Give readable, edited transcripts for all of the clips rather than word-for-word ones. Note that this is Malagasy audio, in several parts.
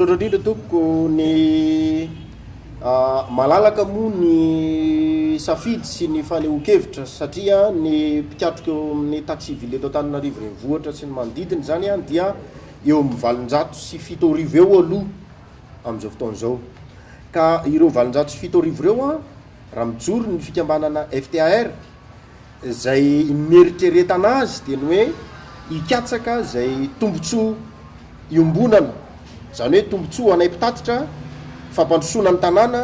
Misaotra indrindra tompoko ny malalaka moa ny safidy sy ny fanehoan-kevitra satria ny mpikatrika eo amin'ny taxiville eto Antananarivo renivohitra sy ny manodidina zany a dia eo amin'ny 707 eo aloha amin'izao fotoan'izao. Ka ireo 707 reo a raha mijoro ny fikambanana FTAR zay mieritreretana azy dia ny hoe hikatsaka zay tombontsoa iombonana, zany hoe tombontsoa anay mpitatitra fampandrosoana ny tanàna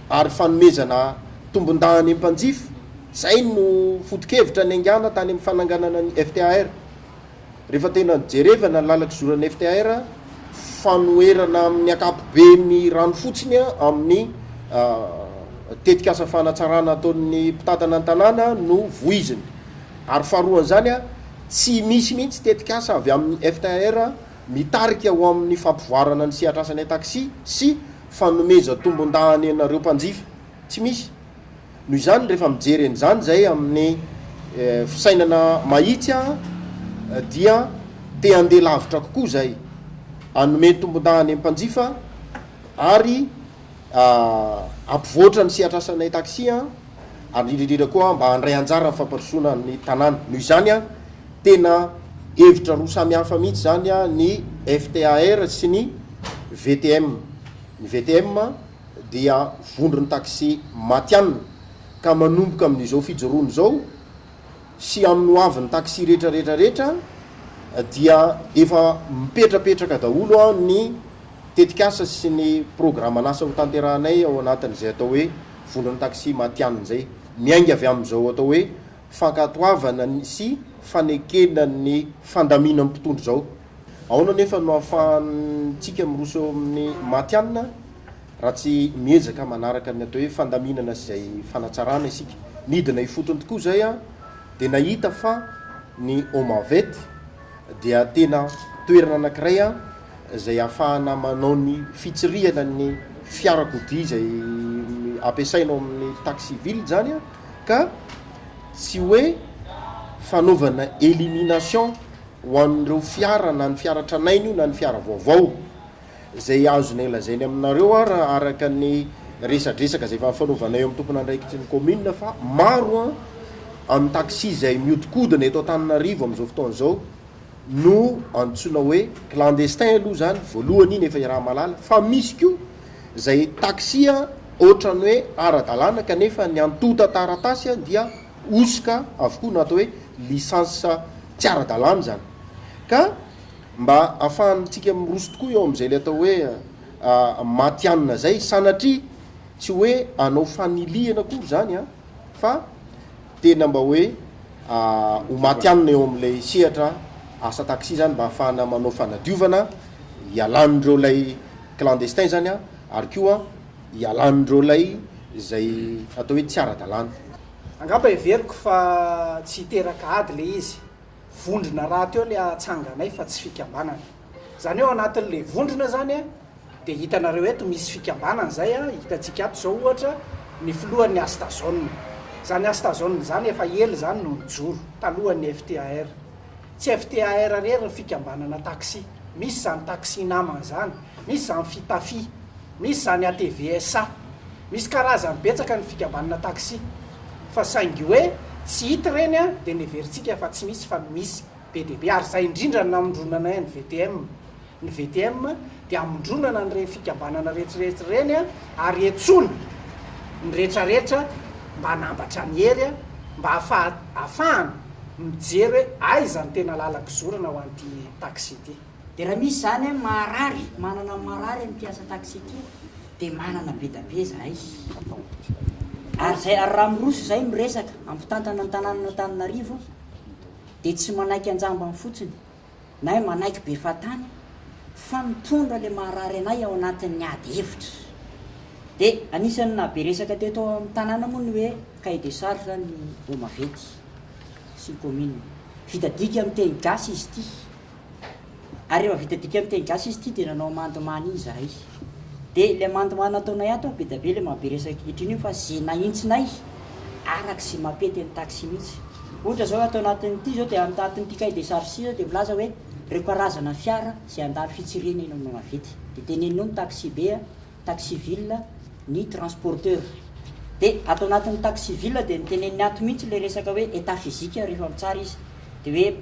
ary fanomezana tombon-dahany am-panjifa. Zay no foto-kevitra ny angana tany amin'ny fananganana ny FTAR. Rehefa tena jerevana ny lalaky zoran'ny FTAR, fanoherana amin'ny akapoben'ny rano fotsiny amin'ny tetikasa fanatsarana ataon'ny mpitatana ny tanàna no voiziny. Ary faharoan'izany a tsy misy mihitsy tetikasa avy amin'ny FTAR mitarika ho amin'ny fampivoarana ny sehatrasanay taxi sy fanomeza tombon-dahany anareo mpanjifa, tsy misy. Noho izany rehefa mijery an'izany zay amin'ny fisainana mahitsy a dia te handeha lavitra kokoa zay, hanome tombon-dahany amin'ny mpanjifa ary ampivoatra ny sehatrasanay taxi a, ary indrindrindra koa mba handray anjara ny fampandrosoana ny tanàna. Noho izany a tena hevitra roa samy hafa mihitsy zany a ny FTAR sy ny VTM. Ny VTM dia vondron'ny taxi matianina ka manomboka amin'izao fijoroany zao sy amin'ny hoavin'ny taxi rehetrarehetrarehetra dia efa mipetrapetraka daholo a ny tetikasa sy ny programan'asa ho tanterahanay ao anatin'izay atao hoe vondron'ny taxi matianina zay, miainga avy amin'izao atao hoe fankatoavana sy fanekena ny fandamina mpitondro zao. Ahoana nefa no ahafahantsika miroso eo amin'ny matianina raha tsy miezaka manaraka ny atao hoe fandaminana sy zay fanatsarana isika. Nidina ifotony tokoa zay a dia nahita fa ny Omavety dia tena toerana anankiray a zay ahafahana manao ny fitsirihana ny fiarakodia zay ampiasainao amin'ny taxiville zany a, ka tsy hoe fanaovana élimination ho an'ireo fiara na ny fiara tranainy io na ny fiara vaovao zay azonay lazainy aminareo a raha araka ny resadresaka zay fanaovana eo amin'ny tompona andraikitry ny commune, fa maro a amin'ny taxi zay miodikodina eto Antananarivo amin'izao fotoan'izao no antsoina hoe clandestin aloha zany voalohany iny efa raha malala, fa misy koa zay taxi a ohatrany hoe ara-dalàna kanefa ny antota taratasy a dia osika avokoa na atao hoe lisansa tsy ara-dalàna zany. Ka mba ahafahantsika miroso tokoa eo amin'izay le atao hoe matianina zay, sanatria tsy hoe anao fanilihana koa zany a, fa tena mba hoe ho matianina eo amin'ilay sehatra asa taxi zany, mba ahafahana manao fanadiovana, ialan'ireo lay clandestin zany a, ary koa ialan'ireo lay zay atao hoe tsy ara-dalàna. Angamba everiko fa tsy hiteraka ady le izy, vondrona raha teo le atsanganay fa tsy fikambanana. Zany eo anatin'le vondrona zany a dia hitanareo eto misy fikambanana zay a, hitantsika ato zao ohatra ny filohan'ny Astazone. Zany Astazone zany efa ela zany no mijoro talohan'ny FTAR. Tsy FTAR rery ny fikambanana taxi, misy zany taxi namana zany, misy zany fitafi, misy zany ATVSA, misy karazany betsaka ny fikambanana taxi. Fa saingy hoe tsy hita reny a dia neveritsika fa tsy misy, fa misy be dia be. Ary zay indrindra namondronanay ny VTM. Ny VTM dia amondronana n'ireny fikambanana rehetrarehetra reny a, ary etsona ny rehetrarehetra mba hanambatra ny hery a, mba ahafahana mijery hoe aiza ny tena lalaka zorana ho an'ity taxi ity. Dia raha misy zany a marary, manana marary ny mpiasa taxi ity dia manana be da be zahay. Ary zay ary raha miroso zay miresaka ampitantana ny tanàna Antananarivo dia tsy manaiky anjambany fotsiny na manaiky be fatany, fa mitondra le maharary anay ao anatin'ny ady hevitra. Dia anisan'ny nabe resaka teto amin'ny tanàna moa ny hoe cahier des charges zany Omavety sy ny commune. Vitadika amin'ny teny gasy izy ity, ary rehefa vitadika amin'ny teny gasy izy ity dia nanao mandimany iny zahay. Dia le mandimany ataonay ato be da be le mabe resaka kehitriny io, fa zay nahintsinay araka sy mampety ny taxi mihitsy. Ohatra zao atao anatin'ity zao dia anatin'ity cahier des charges ity zao dia milaza hoe reo karazana fiara zay andalo fitsirena eny mavety de teneninao ny taxi be taxi ville ny transporteur de atao anatin'ny taxi ville de niteneniny ato mihitsy le resaka hoe état physique rehefa mitsara izy de hoe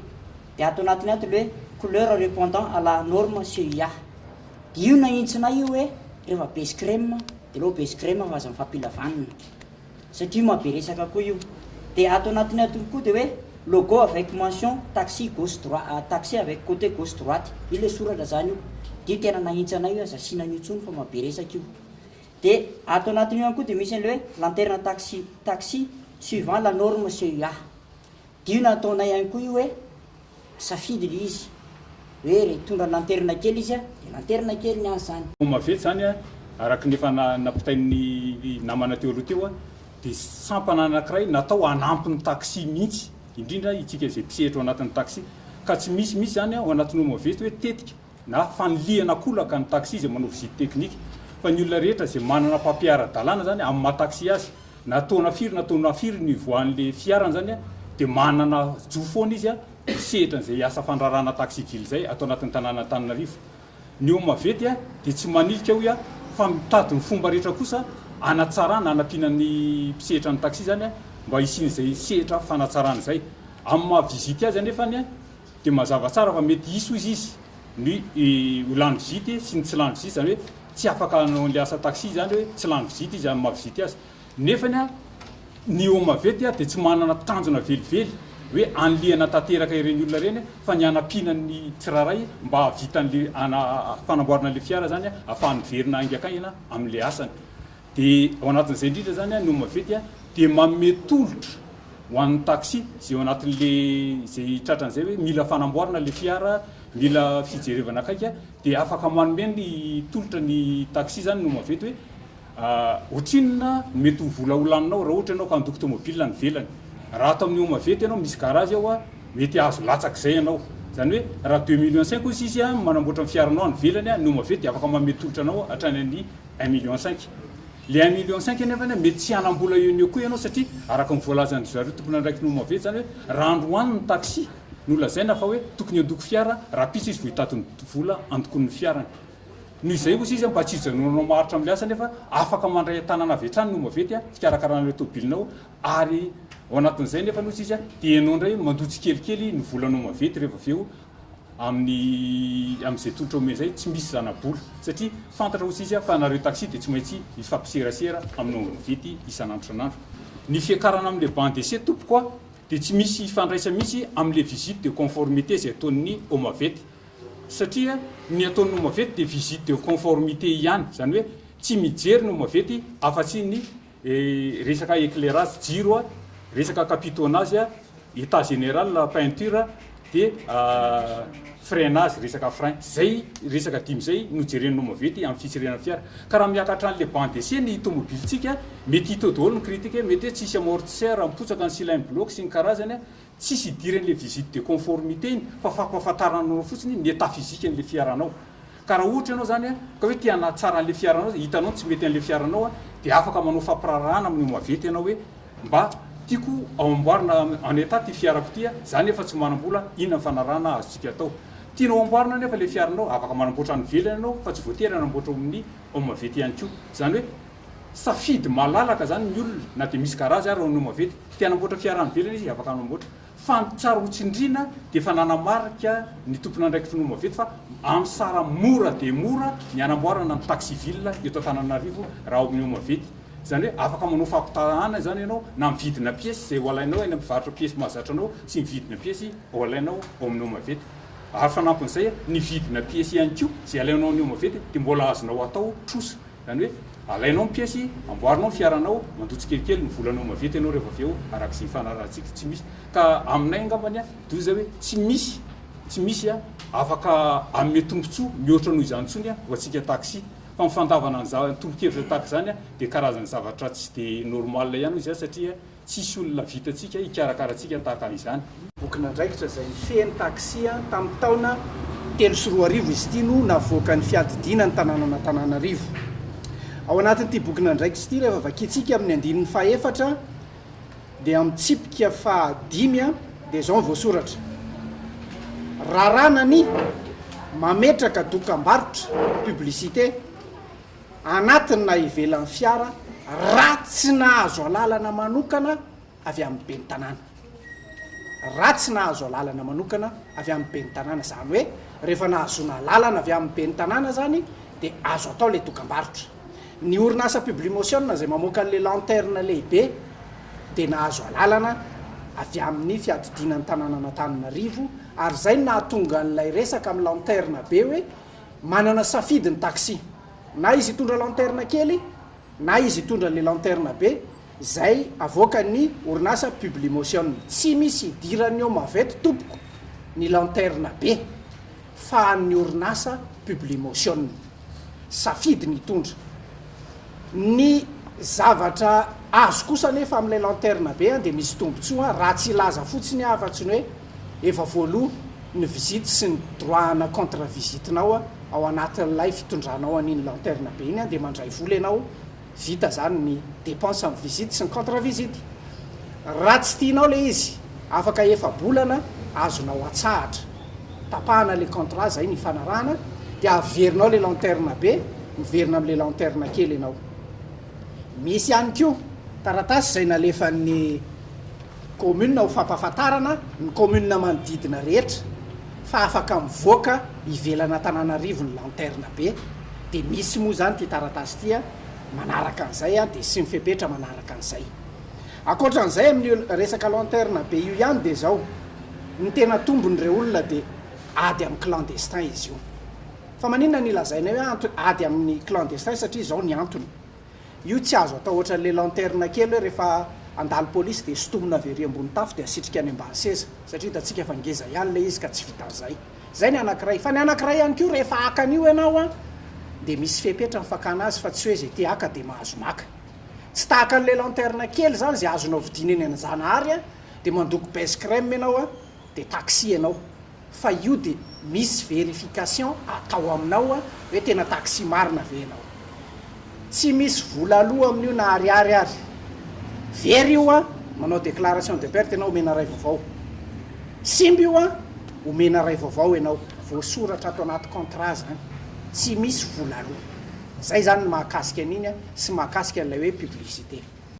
de atao anatiny ato le hoe couleur répondant à la norme CIA de io naintsina io hoe rehefa base crème de lo base crème fa aza mifampilavanina satria mahabe resaka koa io de atao anatiny ato koa de hoe logo avec mention taxi gauche droite taxi avec côté gauche droite io le soratra zany io de io tena naintsana io aza sinana io tsony fa mahabe resaka io de atao anatiny io ihany koa de misy an'le hoe lanterne taxi suivant la norme CIA de io nataonay ihany koa io hoe safidy le izy hoe re tondra lanterne kely izy de lanterne kely ny any zany mavety zany araky nefa napitain'ny namana teo aloha teo de sampana anankiray natao anampiny taxi mihitsy indrindra itsika zay mpisehatra ao anatin'ny taxi ka tsy misy zany ao anatin'ny mavety hoe tetika na faniliana kolaka ny taxi zay manao visite technique fa ny olona rehetra zay manana papiara-dalàna zany amin'ny mahataxi azy nataona firy ny voan'le fiarany zany de manana jofoana izy sehatra n'izay asa fandrarana taxi ville zay atao anatin'ny tanàna Antananarivo ny mavety de tsy manilika ho fa mitady ny fomba rehetra kosa anatsarana anapinan'ny mpisehatra ny taxi zany mba hisin'izay sehatra fanatsarana zay amin'ny mahavizity azy anefany de mazava tsara fa mety iso izy ny lany visite sy ny tsy lany visite zany hoe tsy afaka anao le asa taxi zany hoe tsy lany visite izy amin'ny mahavizity azy nefany ny mavety de tsy manana tanjona velively hoe anliana tanteraka ireny olona reny fa ny anapinan'ny tsiraray mba havitan'le fanamboarana le fiara zany ahafahany verina angakaina amin'le asany de ao anatin'izay indrindra zany no mavety de manome tolotra ho an'ny taxi zay ao anatin'le zay tratran'izay hoe mila fanamboarana le fiara mila fijerevana akaiky de afaka manome ny tolotra ny taxi zany no mavety hoe otrinona mety ho vola olaninao raha ohatra ianao ka andoko tomobile ny velany raha atao amin'ny mavety ianao misy garage ao mety azo latsak'izay ianao zany hoe raha 2,5 millions izy izy manamboatra ny fiaranao ny velany no mavety afaka manome tolotra anao hatrany amin'ny 1,5 millions le 1,5 millions nefa mety tsy anambola eo koa ianao satria araka ny voalazany zareo tompona ndraiky no mavety zany hoe raha androany ny taxi no lazaina fa hoe tokony andoko fiara raha pitsy izy vohitatiny vola andokon'ny fiarany no izay kosa izy mba tsy hijanonanao maharitra amin'ny asa nefa afaka mandray tanana avy hatrany no mavety fikarakarana tomobilinao ary ao anatin'izay nefa nosy izy de ianao indray mandotsy kelikely ny volanao mavety rehefa aveo amin'izay tolotra ome zay tsy misy zanabola satria fantatra osy izy fa nareo taxi de tsy maintsy ifampiserasera aminao mavety isan'andro ny fiakarana amin'le banc d'essai tompokoa de tsy misy fandraisa misy amin'le visite de conformité zay ataon'ny mavety satria ny ataon'ny mavety de visite de conformité ihany zany hoe tsy mijery no mavety afa-tsy ny resaka éclairage jiro resaka capitonnage état général peinture de freinage resaka frein zay resaka dimy zay no jerenino mavety amin'ny fitsirena fiara ka raha miakatra an'le banc d'essai ny tomobilitsika mety hita daholo ny critique mety hoe tsisy amortisseur mipotsaka ny cylindre bloc sy ny karazany tsisy idiran'le visite de conformité iny fa fampahafantaranao fotsiny ny état physique an'le fiaranao ka raha ohatra ianao zany ka hoe tiana tsara an'le fiaranao hitanao tsy mety an'le fiaranao de afaka manao fampirarahana amin'ny mavety ianao hoe mba tiako ao amboarina en état ty fiarako ty zany efa tsy manambola inona ny fanarahana azontsika atao tianao amboarina nefa le fiaranao afaka manamboatra ny velany ianao fa tsy voatery anamboatra amin'ny mavety ihany koa zany hoe safidy malalaka zany ny olona na de misy garage ary no mavety tianamboatra fiarany velany izy afaka anamboatra fa tsara hotsindrina de fa nanamarika ny tompona andraikitry no mavety fa amin'ny sara mora de mora ny anamboarana ny taxi ville eto Antananarivo raha amin'ny mavety zany hoe afaka manao fampitahana zany ianao na mividina pièce zay ho alainao eny ampivarotra pièce mahazatra anao sy mividina pièce ho alainao ao amin'ny mavety ary fanampin'izay ny vidina pièce ihany koa zay alainao amin'ny mavety de mbola azonao atao trosa zany hoe alainao ny pièce amboarinao fiaranao mandotsy kelikely ny volanao mavety ianao rehefa aveo arak'izay fanarahantsika tsy misy ka aminay angambany toy zay hoe tsy misy afaka amin'ny tombontsoa mihoatra noho izany tsony ho antsika taxi fa mifandavana ny tombo-kevitra tahaka zany de karazany zavatra tsy de normal ihany izy satria tsisy olona vitatsika ikarakaratsika tahaka izany boky nandraikitra zay feny taxi tamin'ny taona 3 izy ity no navoaka ny fiadidiana ny tanàna Antananarivo ao anatin'ity boky nandraikitra ity rehefa vakitsika amin'ny andinin'ny fahaefatra de amin'ny tsipika fahadimy de zao voasoratra rarana ny mametraka dokam-barotra publicité anatiny na ivelan'ny fiara ratsy nahazo alalana manokana avy amin'ny be ny tanàna ratsy nahazo alalana manokana avy amin'ny be ny tanàna zany hoe rehefa nahazona lalana avy amin'ny be ny tanàna zany dia azo atao le dokam-barotra ny orinasa publimotion zay mamoaka an'le lanterne lehibe dia nahazo alalana avy amin'ny fiadidinan'ny tanàna Antananarivo ary zay nahatonga n'ilay resaka amin'ny lanterne be hoe manana safidy ny taxi na izy hitondra lanterne kely na izy hitondra le lanterne be zay avoaka ny orinasa publimotion tsy misy idirany eo maveto tompoko ny lanterne be fa ny orinasa publimotion safidy ny hitondra ny zavatra azo kosa nefa amin'ilay lanterne be dia misy tombotsoa raha tsy ilaza fotsiny afa-tsy ny hoe efa voaloha ny visite sy ny droit-na contre visitinao ao anatin'ilay fitondranao an'iny lanterne be iny dia mandray vola ianao vita zany ny dépense amin'ny visite sy ny contre visite raha tsy tianao le izy afaka efa bolana azonao atsahatra tapahana le contrat zay ny fanarahana dia averinao le lanterne be miverina amin'le lanterne kely ianao misy ihany koa taratasy zay nalefan'ny commune ho fampahafantarana ny commune manodidina rehetra fa afaka mivoaka ivelana Antananarivo ny lanterne be dia misy moa zany ty taratasy tia manaraka an'izay dia sy mifepetra manaraka an'izay akoatran'izay amin'ny resaka lanterne be io ihany dia zao ny tena tombon'ireo olona dia ady amin'ny clandestin izy io fa maninona ny lazaina hoe ady amin'ny clandestin satria zao ny antony io tsy azo atao ohatran'le lanterne kely hoe rehefa andalo polisy dia sotomina very ambony tafo dia asitrika any ambany seza satria tatsika fa ngeza ihany le izy ka tsy vitan'izay zay ny anankiray fa ny anankiray ihany koa rehefa akan'io ianao dia misy fepetra mifakana azy fa tsy hoe zay ty aka dia mahazo maka tsy tahaka n'le lanterne kely zany zay azonao vidina eny an-Janahary dia mandoko base crème ianao dia taxi ianao fa io dia misy vérification atao aminao hoe tena taxi marina ve ianao tsy misy vola aloha amin'io na ariary ary very io manao déclaration de perte ianao omena ray vaovao simby io omena ray vaovao ianao voasoratra ato anaty contrat zany tsy misy vola aloha zay zany mahakasika an'iny sy mahakasika an'ilay hoe publicité